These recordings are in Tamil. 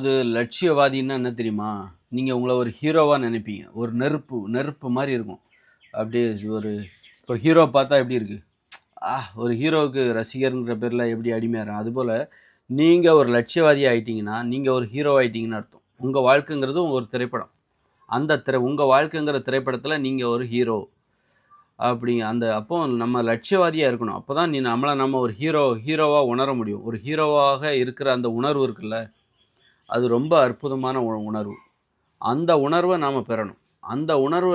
அது லட்சியவாதின்னா என்ன தெரியுமா? நீங்க உங்கள ஒரு ஹீரோவா நெனைப்பீங்க. ஒரு நெருப்பு நெருப்பு மாரி இருக்கும். அப்படியே ஒரு இப்போ ஹீரோ பார்த்தா எப்படி இருக்கு? ஒரு ஹீரோவுக்கு ரசிகர்ங்கிற பேர்ல எப்படி அடிமையாறோம். அதுபோல நீங்க ஒரு லட்சியவாதி ஆயிட்டீங்கன்னா, நீங்க ஒரு ஹீரோ ஆயிட்டீங்கன்னு அர்த்தம். உங்க வாழ்க்கைங்கிறது ஒரு திரைப்படம். அந்த உங்க வாழ்க்கைங்கிற திரைப்படத்தில நீங்க ஒரு ஹீரோ. அப்போ நம்ம லட்சியவாதியா இருக்கணும். அப்பதான் நம்ம ஒரு ஹீரோவா உணர முடியும். ஒரு ஹீரோவாக இருக்கிற அந்த உணர்வு இருக்குல்ல, அது ரொம்ப அற்புதமான உணர்வு. அந்த உணர்வ நாம பெறணும். அந்த உணர்வ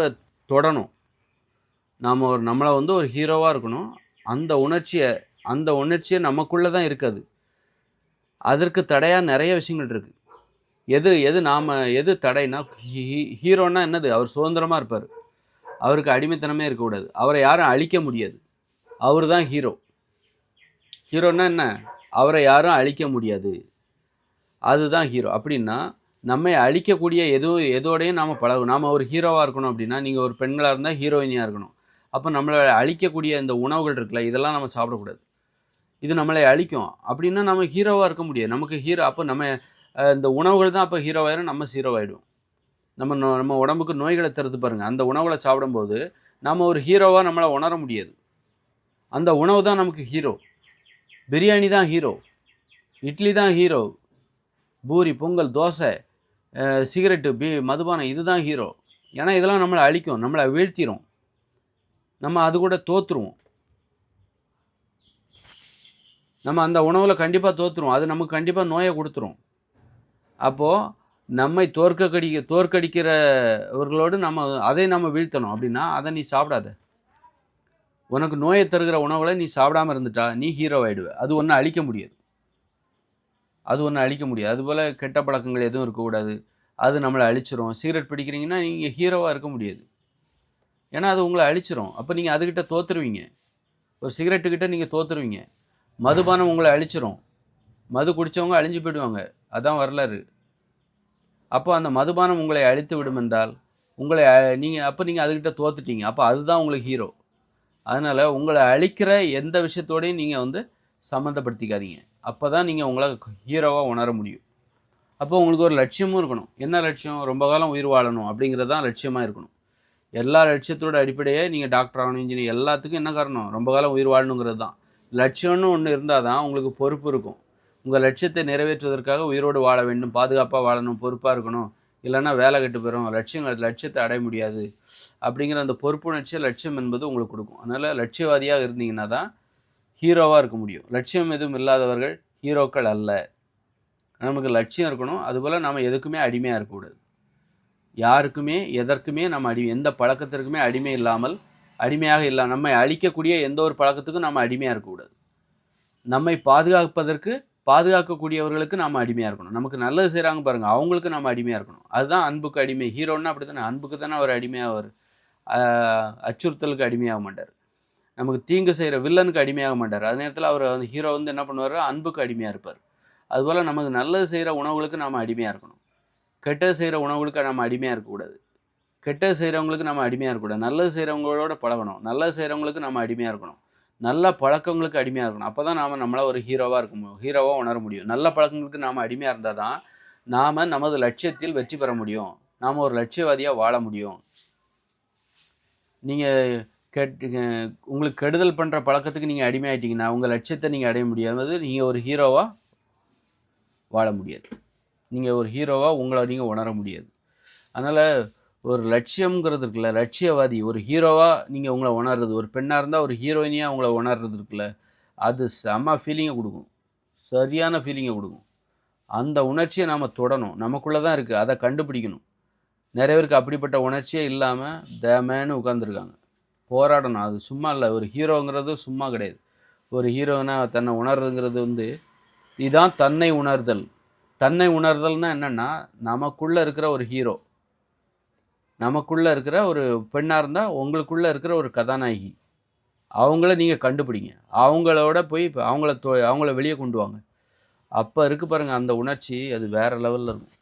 தொடணும். நம்மள வந்து ஒரு ஹீரோவா இருக்கணும். அந்த உணர்ச்சிய அந்த உணர்ச்சிய நமக்குள்ள தான் இருக்கு அது. அதற்கு தடையா நெறைய விஷயங்கள் இருக்கு. எது எது நாம எது தடைன்னா, ஹீரோன்னா என்னது? அவர் சுதந்திரமா இருப்பாரு. அவருக்கு அடிமைத்தனமே இருக்கக்கூடாது. அவர யாரும் அழிக்க முடியாது. அவரு தான் ஹீரோ. ஹீரோன்னா என்ன? அவர யாரும் அழிக்க முடியாது. அதுதான் ஹீரோ. அப்படின்னா, நம்மை அழிக்கக்கூடிய எதோடையும் நாம பழகணும். நாம ஒரு ஹீரோவா இருக்கணும் அப்படின்னா, நீங்க ஒரு பெண்களா இருந்தா ஹீரோயினியா இருக்கணும். அப்ப நம்மள அழிக்கக்கூடிய இந்த உணவுகள் இருக்குல்ல, இதெல்லாம் நம்ம சாப்பிடக்கூடாது. இது நம்மளை அழிக்கும். அப்படின்னா நம்ம ஹீரோவா இருக்க முடியாது. நமக்கு ஹீரோ அப்ப நம்ம இந்த உணவுகள் தான் அப்ப ஹீரோவாயிரும். நம்ம ஹீரோவாயிடுவோம். நம்ம உடம்புக்கு நோய்கள தருது பாருங்க. அந்த உணவுகள சாப்பிடும்போது, நாம ஒரு ஹீரோவா நம்மள உணர முடியாது. அந்த உணவு தான் நமக்கு ஹீரோ. பிரியாணி தான் ஹீரோ. இட்லி தான் ஹீரோ. பூரி, பொங்கல், தோசை, சிகரெட்டு, மதுபானம் இதுதான் ஹீரோ. ஏன்னா இதெல்லாம் நம்மள அழிக்கும். நம்மள வீழ்த்திரும். நம்ம அது கூட தோத்துருவோம். நம்ம அந்த உணவுல கண்டிப்பா தோத்துருவோம். அது நமக்கு கண்டிப்பா நோய குடுத்துரும். அப்போ நம்மை தோற்கடிக்கிறவர்களோடு அதை நம்ம வீழ்த்தணும். அப்படின்னா, அத நீ சாப்பிடாத. உனக்கு நோய தருகிற உணவுகள நீ சாப்பிடாம இருந்துட்டா, நீ ஹீரோ ஆயிடுவ. அது ஒண்ண அழிக்க முடியாது. அதுபோல கெட்ட பழக்கங்கள் எதுவும் இருக்கக்கூடாது. அது நம்மள அழிச்சிரும். சிகரெட் பிடிக்கிறீங்கன்னா, நீங்க ஹீரோவா இருக்க முடியாது. ஏன்னா, அது உங்கள அழிச்சிரும். அப்ப நீங்க அதுகிட்ட தோத்துருவீங்க. ஒரு சிகரெட்டு கிட்ட நீங்க தோத்துருவீங்க. மதுபானம் உங்கள அழிச்சிரும். மது குடிச்சவங்க அழிஞ்சு போயிடுவாங்க. அதான் வரலாறு. அப்போ அந்த மதுபானம் உங்களை அழித்து விடும் என்றால், உங்களை நீங்க அதுகிட்ட தோத்துட்டீங்க. அப்ப அதுதான் உங்களுக்கு ஹீரோ. அதனால உங்கள அழிக்கிற எந்த விஷயத்தோடையும் நீங்க வந்து சம்மந்தப்படுத்திக்காதீங்க. அப்பதான் நீங்க உங்கள ஹீரோவா உணர முடியும். அப்போ உங்களுக்கு ஒரு லட்சியமும் இருக்கணும். என்ன லட்சியம்? ரொம்ப காலம் உயிர் வாழணும் அப்படிங்கிறது தான் லட்சியமா இருக்கணும். எல்லா லட்சியத்தோட அடிப்படையே நீங்க டாக்டர் ஆகணும், இன்ஜினியர் எல்லாத்துக்கும் என்ன காரணம்? ரொம்ப காலம் உயிர் வாழணுங்கிறது தான். லட்சியம்னு ஒண்ணு இருந்தா தான் உங்களுக்கு பொறுப்பு இருக்கும். உங்க லட்சியத்தை நிறைவேற்றுவதற்காக உயிரோடு வாழ வேண்டும், பாதுகாப்பா வாழணும், பொறுப்பா இருக்கணும். இல்லன்னா வேலை கெட்டு போயிரும். லட்சியத்தை அடைய முடியாது. அப்படிங்கிற அந்த பொறுப்புணர்ச்சிய லட்சியம் என்பது உங்களுக்கு குடுக்கும். அதனால லட்சியவாதியா இருந்தீங்கன்னா தான் ஹீரோவா இருக்க முடியும். லட்சியம் எதுவும் இல்லாதவர்கள் ஹீரோக்கள் அல்ல. நமக்கு லட்சியம் இருக்கணும். அதுபோல நாம எதுக்குமே அடிமையா இருக்கக்கூடாது. யாருக்குமே, எதற்குமே நம்ம எந்த பழக்கத்திற்குமே நம்மை அழிக்கக்கூடிய எந்த ஒரு பழக்கத்துக்கும் நம்ம அடிமையா இருக்கக்கூடாது. நம்மை பாதுகாக்கக்கூடியவர்களுக்கு நாம அடிமையா இருக்கணும். நமக்கு நல்லது செய்றாங்க பாருங்க, அவங்களுக்கு நம்ம அடிமையா இருக்கணும். அதுதான் அன்புக்கு அடிமை. ஹீரோன்னா அப்படித்தானே. அன்புக்கு தானே அவர் அடிமையாவாரு. அ அச்சுறுத்தலுக்கு அடிமையாக மாட்டாரு. நமக்கு தீங்கு செய்ற வில்லனுக்கு அடிமையாக மாட்டாரு. அதே நேரத்தில அவர் வந்து ஹீரோ வந்து என்ன பண்ணுவாரு? அன்புக்கு அடிமையா இருப்பாரு. அதுபோல நமக்கு நல்லது செய்ற உணவுகளுக்கு நாம அடிமையா இருக்கணும். கெட்டது செய்ற உணவுகளுக்கு நம்ம அடிமையா இருக்கக்கூடாது. கெட்டது செய்றவங்களுக்கு நம்ம அடிமையா இருக்கக்கூடாது. நல்லது செய்றவங்களோட பழகணும். நல்லது செய்றவங்களுக்கு நம்ம அடிமையா இருக்கணும். நல்ல பழக்கங்களுக்கு அடிமையா இருக்கணும். அப்பதான் நம்மள ஒரு ஹீரோவா உணர முடியும். நல்ல பழக்கங்களுக்கு நாம அடிமையா இருந்தா தான், நமது லட்சியத்தில் வெற்றி பெற முடியும். நாம ஒரு லட்சியவாதியா வாழ முடியும். நீங்க உங்களுக்கு கெடுதல் பண்ற பழக்கத்துக்கு நீங்க அடிமையாயிட்டீங்கன்னா, உங்க லட்சியத்த நீங்க அடைய முடியாது. நீங்க ஒரு ஹீரோவா வாழ முடியாது. நீங்க ஒரு ஹீரோவா உங்கள நீங்க உணர முடியாது. அதனால ஒரு லட்சியம்ங்கிறது இருக்குல்ல, லட்சியவாதி ஒரு ஹீரோவா நீங்க உங்கள உணர்றது, ஒரு பெண்ணா இருந்தா ஒரு ஹீரோயினியா உங்கள உணர்றது இருக்குல்ல, அது செம்ம ஃபீலிங்க குடுக்கும். சரியான ஃபீலிங்க குடுக்கும். அந்த உணர்ச்சிய நாம தொடணும். நமக்குள்ள தான் இருக்கு. அத கண்டுபிடிக்கணும். நெறைய பேருக்கு அப்படிப்பட்ட உணர்ச்சியே இல்லாம தேமேன்னு உட்கார்ந்துருக்காங்க. போராடணும். அது சும்மா இல்ல. ஒரு ஹீரோங்கிறது சும்மா கிடையாது. ஒரு ஹீரோனா தன்னை உணர்றதுங்கிறது வந்து, இதான் தன்னை உணர்தல். தன்னை உணர்தல்னா என்னன்னா, நமக்குள்ள இருக்கிற ஒரு ஹீரோ. நமக்குள்ள இருக்கிற ஒரு பெண்ணா இருந்தா, உங்களுக்குள்ள இருக்கிற ஒரு கதாநாயகி. அவங்கள நீங்க கண்டுபிடிங்க. அவங்களோட போய் அவங்கள வெளிய கொண்டு வாங்க. அப்ப இருக்கு பாருங்க அந்த உணர்ச்சி, அது வேற லெவல்ல இருக்கும்.